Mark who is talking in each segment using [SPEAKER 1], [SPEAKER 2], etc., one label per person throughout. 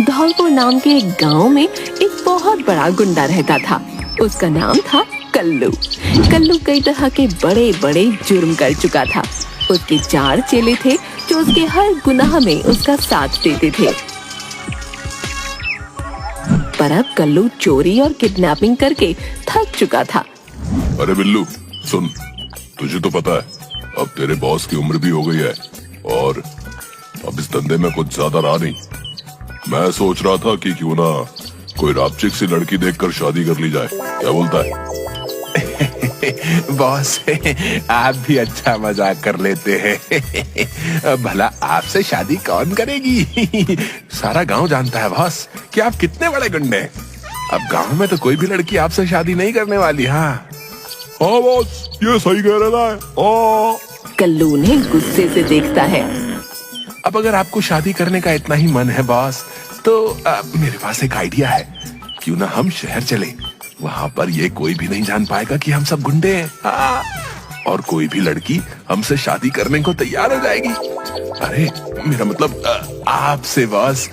[SPEAKER 1] धौलपुर नाम के एक गांव में एक बहुत बड़ा गुंडा रहता था। उसका नाम था कल्लू। कल्लू कई तरह के बड़े बड़े जुर्म कर चुका था। उसके 4 चेले थे जो उसके हर गुनाह में उसका साथ देते थे। पर अब कल्लू चोरी और किडनैपिंग करके थक चुका था।
[SPEAKER 2] अरे बिल्लू सुन, तुझे तो पता है अब तेरे बॉस की उम्र भी हो गई है और अब इस धंधे में कुछ ज्यादा रहा नहीं। मैं सोच रहा था कि क्यों ना कोई रापचिक सी लड़की देखकर शादी कर ली जाए, क्या बोलता है?
[SPEAKER 3] बॉस आप भी अच्छा मजाक कर लेते हैं। भला आपसे शादी कौन करेगी? सारा गांव जानता है बॉस कि आप कितने बड़े गुंडे हैं। अब गांव में तो कोई भी लड़की आपसे शादी नहीं करने वाली। हाँ
[SPEAKER 2] बॉस ये सही कह रहा है।
[SPEAKER 1] कल्लू उन्हें गुस्से से देखता है।
[SPEAKER 3] अब अगर आपको शादी करने का इतना ही मन है बॉस, तो मेरे पास एक आइडिया है। क्यों ना हम शहर चले, वहाँ पर ये कोई भी नहीं जान पाएगा कि हम सब गुंडे हैं। हाँ, और कोई भी लड़की हमसे शादी करने को तैयार हो जाएगी। अरे मेरा मतलब आपसे बॉस,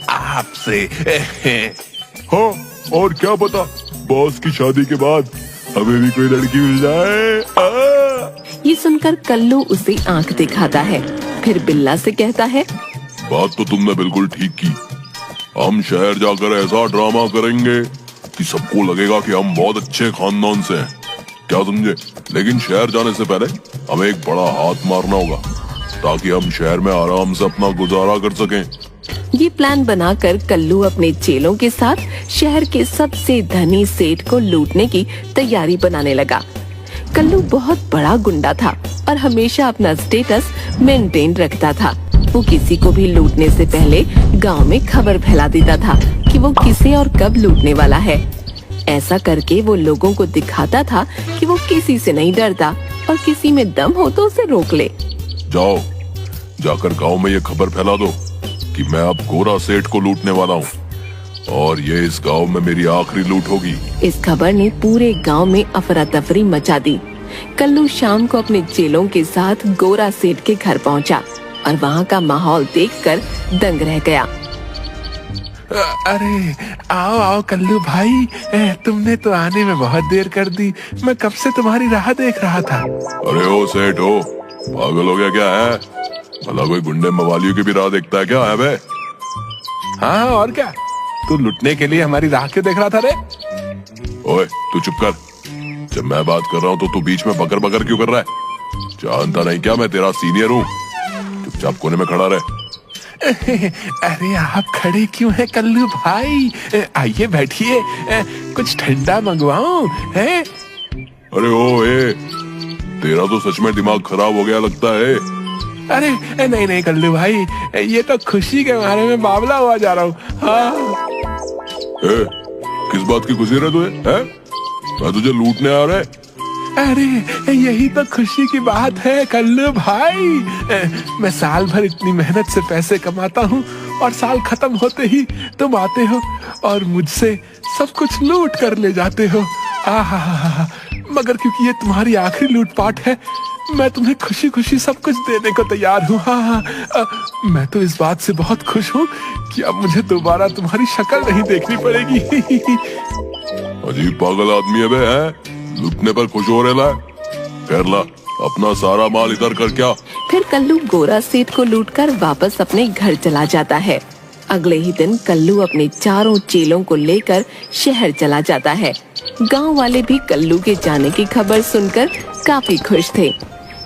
[SPEAKER 3] आपसे।
[SPEAKER 2] हाँ, और क्या पता बॉस की शादी के बाद हमें भी कोई लड़की मिल जाए।
[SPEAKER 1] ये सुनकर कल्लू उसे आंख दिखाता है, फिर बिल्ला से कहता है,
[SPEAKER 2] बात तो तुमने बिल्कुल ठीक की। हम शहर जाकर ऐसा ड्रामा करेंगे कि सबको लगेगा कि हम बहुत अच्छे खानदान से हैं, क्या समझे? लेकिन शहर जाने से पहले हमें एक बड़ा हाथ मारना होगा ताकि हम शहर में आराम से अपना गुजारा कर सकें।
[SPEAKER 1] ये प्लान बनाकर कल्लू अपने चेलों के साथ शहर के सबसे धनी सेठ को लूटने की तैयारी बनाने लगा। कल्लू बहुत बड़ा गुंडा था और हमेशा अपना स्टेटस मेंटेन रखता था। वो किसी को भी लूटने से पहले गांव में खबर फैला देता था कि वो किसे और कब लूटने वाला है। ऐसा करके वो लोगों को दिखाता था कि वो किसी से नहीं डरता और किसी में दम हो तो उसे रोक ले।
[SPEAKER 2] जाओ, जाकर गांव में ये खबर फैला दो कि मैं अब गोरा सेठ को लूटने वाला हूँ और ये इस गांव में मेरी आखिरी लूट होगी।
[SPEAKER 1] इस खबर ने पूरे गांव में अफरा तफरी मचा दी। कल्लू शाम को अपने चेलों के साथ गोरा सेठ के घर पहुंचा और वहां का माहौल देखकर दंग रह गया।
[SPEAKER 3] अरे आओ आओ कल्लू भाई, तुमने तो आने में बहुत देर कर दी। मैं कब से तुम्हारी राह देख रहा था।
[SPEAKER 2] अरे ओ सेठ हो, पागल हो गया क्या है? भला कोई गुंडे मवालियों की भी राह देखता है क्या है बे?
[SPEAKER 3] हाँ और क्या, तू लुटने के लिए हमारी राह क्यों देख रहा था रे?
[SPEAKER 2] ओए तू चुप कर, जब मैं बात कर रहा हूँ तो तू बीच में बकर बकर क्यों कर रहा है? जानता नहीं क्या मैं तेरा सीनियर हूँ? चुपचाप कोने में खड़ा रहे।
[SPEAKER 3] अरे आप खड़े क्यों हैं कल्लू भाई? आइए बैठिए, कुछ ठंडा मंगवाऊं है?
[SPEAKER 2] अरे ओ तेरा तो सच में दिमाग खराब हो गया लगता है।
[SPEAKER 3] अरे नहीं नहीं कल्लू भाई, ये तो खुशी के मारे में बावला हुआ जा रहा हूँ। हाँ।
[SPEAKER 2] किस बात की खुशी रहे तुझे? मैं तुझे लूटने आ रहा है?
[SPEAKER 3] अरे यही तो खुशी की बात है कल्लू भाई। मैं साल भर इतनी मेहनत से पैसे कमाता हूँ और साल खत्म होते ही तुम आते हो और मुझसे सब कुछ लूट कर ले जाते हो। आहा, मगर क्योंकि ये तुम्हारी आखिरी लूटपाट है, मैं तुम्हें खुशी खुशी सब कुछ देने को तैयार हूँ। हाँ, मैं तो इस बात से बहुत खुश हूँ कि अब मुझे दोबारा तुम्हारी शक्ल नहीं देखनी पड़ेगी।
[SPEAKER 2] अजीब पागल आदमी है बे, है? लूटने पर खुश हो रहा है? कर ला अपना सारा माल इधर कर। क्या?
[SPEAKER 1] फिर कल्लू गोरा सेठ को लूटकर वापस अपने घर चला जाता है। अगले ही दिन कल्लू अपने चारों चेलों को लेकर शहर चला जाता है। गांव वाले भी कल्लू के जाने की खबर सुनकर काफी खुश थे।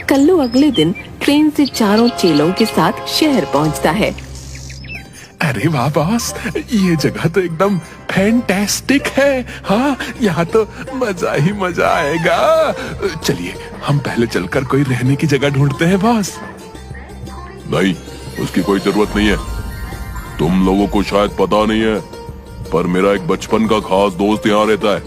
[SPEAKER 1] कल्लू अगले दिन ट्रेन से चारों चेलों के साथ शहर पहुंचता है।
[SPEAKER 3] अरे वाह बॉस, ये जगह तो एकदम फैंटास्टिक है। हाँ, यहाँ तो मजा ही मजा आएगा। चलिए हम पहले चलकर कोई रहने की जगह ढूंढते हैं बॉस।
[SPEAKER 2] नहीं, उसकी कोई जरूरत नहीं है। तुम लोगों को शायद पता नहीं है, पर मेरा एक बचपन का खास दोस्त यहाँ रहता है।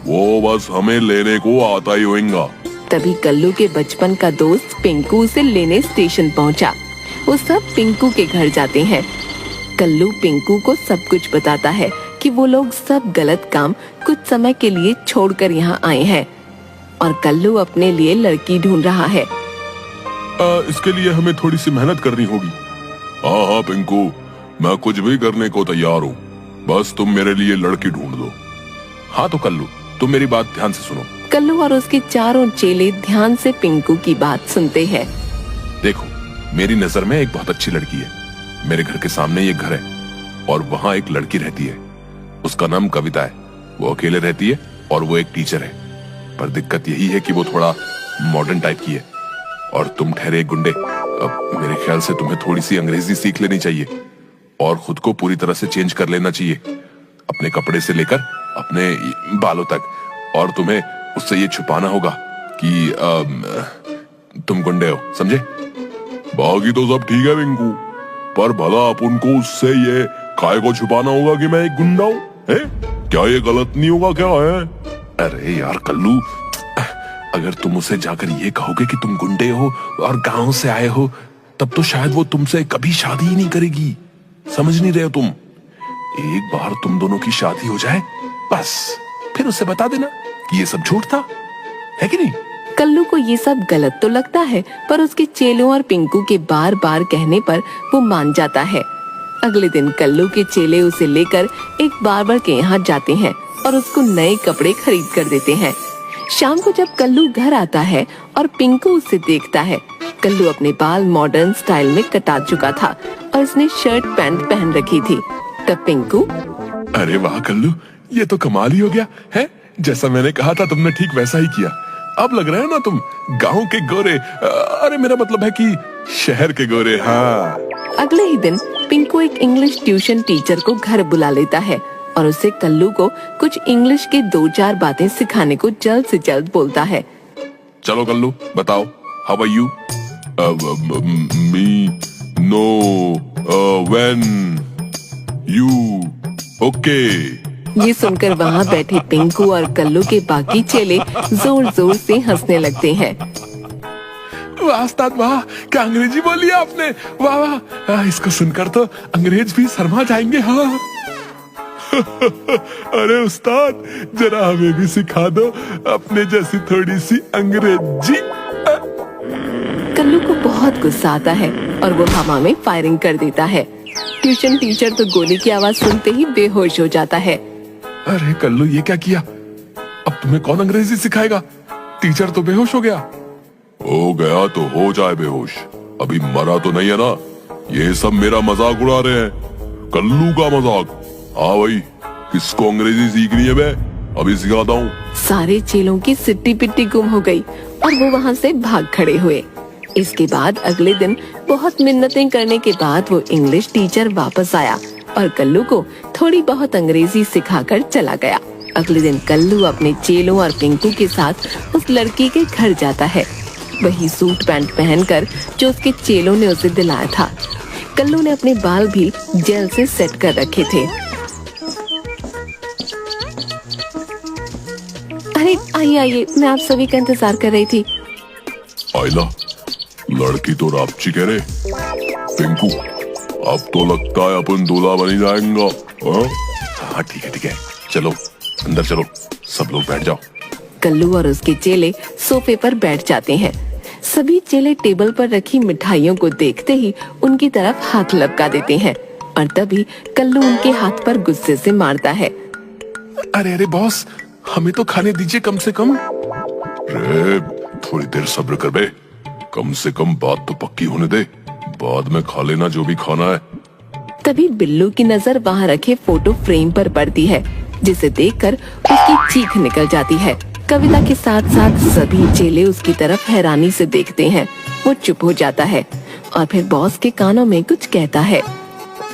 [SPEAKER 2] वो बस हमें लेने को आता ही होगा।
[SPEAKER 1] तभी कल्लू के बचपन का दोस्त पिंकू उसे लेने स्टेशन पहुंचा। वो सब पिंकू के घर जाते हैं। कल्लू पिंकू को सब कुछ बताता है कि वो लोग सब गलत काम कुछ समय के लिए छोड़कर यहाँ आए हैं और कल्लू अपने लिए लड़की ढूंढ रहा है।
[SPEAKER 2] इसके लिए हमें थोड़ी सी मेहनत करनी होगी। हाँ हाँ पिंकू, मैं कुछ भी करने को तैयार हूँ, बस तुम मेरे लिए लड़की ढूंढ दो।
[SPEAKER 3] हाँ तो कल्लू, तुम मेरी बात ध्यान से सुनो।
[SPEAKER 1] कल्लू और उसके चारों चेले ध्यान से पिंकू की बात सुनते हैं।
[SPEAKER 3] देखो, मेरी नजर में एक बहुत अच्छी लड़की है। मेरे घर के सामने ही एक घर है और वहाँ एक लड़की रहती है। उसका नाम कविता है। वो अकेले रहती है और वो एक टीचर है। पर दिक्कत यही है कि वो थोड़ा मॉडर्न टाइप की है और तुम ठहरे एक गुंडे। अब मेरे ख्याल से तुम्हें थोड़ी सी अंग्रेजी सीख लेनी चाहिए और खुद को पूरी तरह से चेंज कर लेना चाहिए, अपने कपड़े से लेकर अपने बालों तक। और तुम्हें उससे ये छुपाना होगा कि तुम गुंडे हो, समझे?
[SPEAKER 2] बाकी तो सब ठीक है पिंकू, पर भला अपन को उससे ये काय को छुपाना होगा कि मैं एक गुंडा हूँ? क्या ये गलत नहीं होगा क्या है?
[SPEAKER 3] अरे यार कल्लू, अगर तुम उसे जाकर ये कहोगे कि तुम गुंडे हो और गांव से आए हो, तब तो शायद वो तुमसे कभी शादी ही नहीं करेगी। समझ नहीं रहे हो तुम? एक बार तुम दोनों की शादी हो जाए, बस फिर उसे बता देना कि ये सब झूठ था, है कि नहीं?
[SPEAKER 1] कल्लू को ये सब गलत तो लगता है, पर उसके चेलों और पिंकू के बार बार कहने पर वो मान जाता है। अगले दिन कल्लू के चेले उसे लेकर एक बार्बर के यहाँ जाते हैं और उसको नए कपड़े खरीद कर देते हैं। शाम को जब कल्लू घर आता है और पिंकू उसे देखता है, कल्लू अपने बाल मॉडर्न स्टाइल में कटा चुका था और उसने शर्ट पैंट पहन रखी थी। तब पिंकू,
[SPEAKER 3] अरे वाह कल्लू, ये तो कमाल ही हो गया है। जैसा मैंने कहा था तुमने ठीक वैसा ही किया। अब लग रहा है ना तुम गांव के गोरे, अरे मेरा मतलब है कि शहर के गोरे। हाँ।
[SPEAKER 1] अगले ही दिन पिंकू एक इंग्लिश ट्यूशन टीचर को घर बुला लेता है और उसे कल्लू को कुछ इंग्लिश के 2-4 बातें सिखाने को जल्द से जल्द बोलता है।
[SPEAKER 3] चलो कल्लू, बताओ, how are you?
[SPEAKER 2] Me no when you okay.
[SPEAKER 1] ये सुनकर वहाँ बैठे पिंकू और कल्लू के बाकी चेले जोर जोर से हंसने लगते हैं।
[SPEAKER 3] वाह उस्ताद वाह, क्या अंग्रेजी बोली आपने, वाह वाह। इसको सुनकर तो अंग्रेज भी शर्मा जाएंगे। हाँ। अरे उस्ताद, जरा हमें भी सिखा दो अपने जैसी थोड़ी सी अंग्रेजी।
[SPEAKER 1] कल्लू को बहुत गुस्सा आता है और वो हवा में फायरिंग कर देता है। ट्यूशन टीचर तो गोली की आवाज सुनते ही बेहोश हो जाता है।
[SPEAKER 3] अरे कल्लू, ये क्या किया? अब तुम्हें कौन अंग्रेजी सिखाएगा? टीचर तो बेहोश हो गया।
[SPEAKER 2] हो गया तो हो जाए बेहोश, अभी मरा तो नहीं है ना। ये सब मेरा मजाक उड़ा रहे हैं, कल्लू का मजाक। हाँ भाई, किसको अंग्रेजी सीखनी है? मैं अभी सिखाता हूँ।
[SPEAKER 1] सारे चेलों की सिट्टी पिट्टी गुम हो गई और वो वहाँ से भाग खड़े हुए। इसके बाद अगले दिन बहुत मिन्नतें करने के बाद वो इंग्लिश टीचर वापस आया और कल्लू को थोड़ी बहुत अंग्रेजी सिखाकर चला गया। अगले दिन कल्लू अपने चेलों और पिंकू के साथ उस लड़की के घर जाता है, वही सूट पैंट पहनकर जो उसके चेलों ने उसे दिलाया था। कल्लू ने अपने बाल भी जेल से सेट कर रखे थे। अरे आइए आइए, मैं आप सभी का इंतजार कर रही थी।
[SPEAKER 2] आइला, लड़की तो रापची कह रहे। पिंकू, अब तो लगता है अपन दूल्हा बनी जाएंगा।
[SPEAKER 3] हाँ ठीक है, चलो अंदर चलो, सब लोग बैठ जाओ।
[SPEAKER 1] कल्लू और उसके चेले सोफे पर बैठ जाते हैं। सभी चेले टेबल पर रखी मिठाइयों को देखते ही उनकी तरफ हाथ लपका देते हैं और तभी कल्लू उनके हाथ पर गुस्से से मारता है।
[SPEAKER 3] अरे बॉस, हमें तो खाने दीजिए कम से कम।
[SPEAKER 2] रे, थोड़ी देर सब्र कर बे, कम से कम बात तो पक्की होने दे, बाद में खा लेना जो भी खाना है।
[SPEAKER 1] तभी बिल्लू की नजर वहाँ रखे फोटो फ्रेम पर पड़ती है, जिसे देखकर उसकी चीख निकल जाती है। कविता के साथ साथ सभी चेले उसकी तरफ हैरानी से देखते हैं। वो चुप हो जाता है और फिर बॉस के कानों में कुछ कहता है।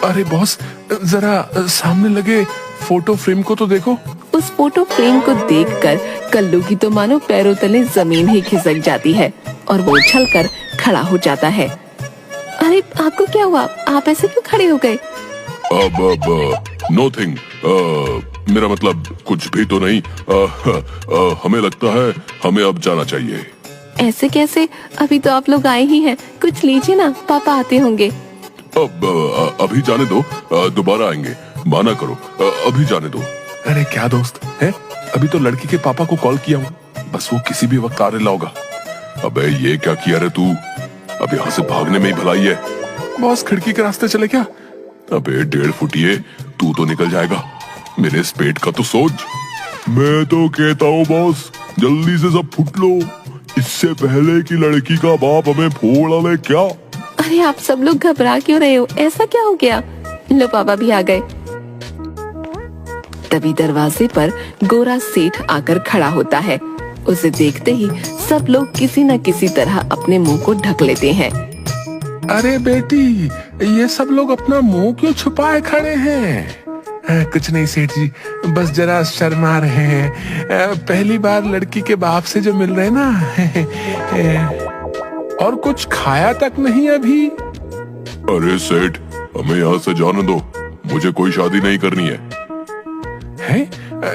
[SPEAKER 3] अरे बॉस, जरा सामने लगे फोटो फ्रेम को तो देखो।
[SPEAKER 1] उस फोटो फ्रेम को देखकर कल्लू की तो मानो पैरों तले जमीन ही खिसक जाती है और वो उछलकर खड़ा हो जाता है। अरे आपको क्या हुआ? आप ऐसे क्यों खड़े हो गए?
[SPEAKER 2] अब नोथिंग, मेरा मतलब कुछ भी तो नहीं। हमें लगता है हमें अब जाना चाहिए।
[SPEAKER 1] ऐसे कैसे? अभी तो आप लोग आए ही हैं, कुछ लीजिए ना, पापा आते होंगे।
[SPEAKER 2] अब अभी जाने दो, दोबारा आएंगे, माना करो, अभी जाने दो।
[SPEAKER 3] अरे क्या दोस्त है, अभी तो लड़की के पापा को कॉल किया हूँ, बस वो किसी भी वक्त आने लाओगा।
[SPEAKER 2] अबे ये क्या किया रे तू? अब यहाँ से भागने में ही भलाई है।
[SPEAKER 3] बॉस खिड़की के रास्ते चले क्या?
[SPEAKER 2] अबे 1.5 फुटिए, तू तो निकल जाएगा, मेरे इस पेट का तो सोच। मैं तो कहता हूँ बॉस, जल्दी से सब फुट लो, इससे पहले कि लड़की का बाप हमें फोड़ ले। क्या?
[SPEAKER 1] अरे आप सब लोग घबरा क्यों रहे हो? ऐसा क्या हो गया? लो पापा भी आ गए। तभी दरवाजे पर गोरा सेठ आकर खड़ा होता है। उसे देखते ही सब लोग किसी न किसी तरह अपने मुंह को ढक लेते हैं।
[SPEAKER 3] अरे बेटी, ये सब लोग अपना मुंह क्यों छुपाए खड़े हैं? कुछ नहीं सेठ जी, बस जरा शर्मा रहे हैं। पहली बार लड़की के बाप से जो मिल रहे हैं ना। और कुछ खाया तक नहीं अभी।
[SPEAKER 2] अरे सेठ, हमें यहाँ से जाने दो, मुझे कोई शादी नहीं करनी है।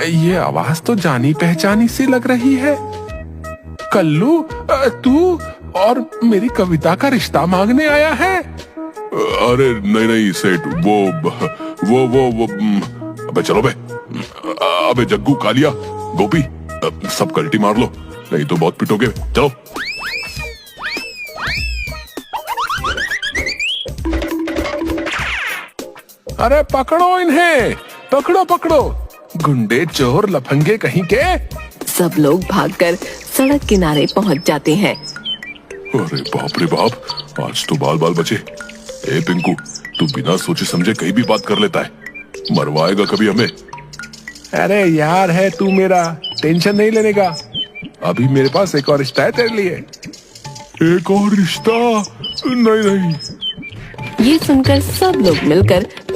[SPEAKER 3] ये आवाज तो जानी पहचानी सी लग रही है। कल्लू, तू और मेरी कविता का रिश्ता मांगने आया है?
[SPEAKER 2] अरे नहीं नहीं सेठ, वो अबे चलो बे। अबे जग्गू, कालिया, गोपी, सब कल्टी मार लो, नहीं तो बहुत पिटोगे। चलो।
[SPEAKER 3] अरे पकड़ो इन्हें, पकड़ो पकड़ो, गुंडे चोर लफंगे कहीं के।
[SPEAKER 1] सब लोग भागकर सड़क किनारे पहुंच जाते हैं।
[SPEAKER 2] अरे बाप रे बाप, आज तो बाल बाल बचे। ए पिंकू, तू बिना सोचे समझे कहीं भी बात कर लेता है, मरवाएगा कभी हमें।
[SPEAKER 3] अरे यार है तू मेरा, टेंशन नहीं लेने का। अभी मेरे पास एक और रिश्ता है तेरे लिए।
[SPEAKER 2] एक और रिश्ता? नहीं नहीं।
[SPEAKER 1] ये सुनकर सब लोग मिलकर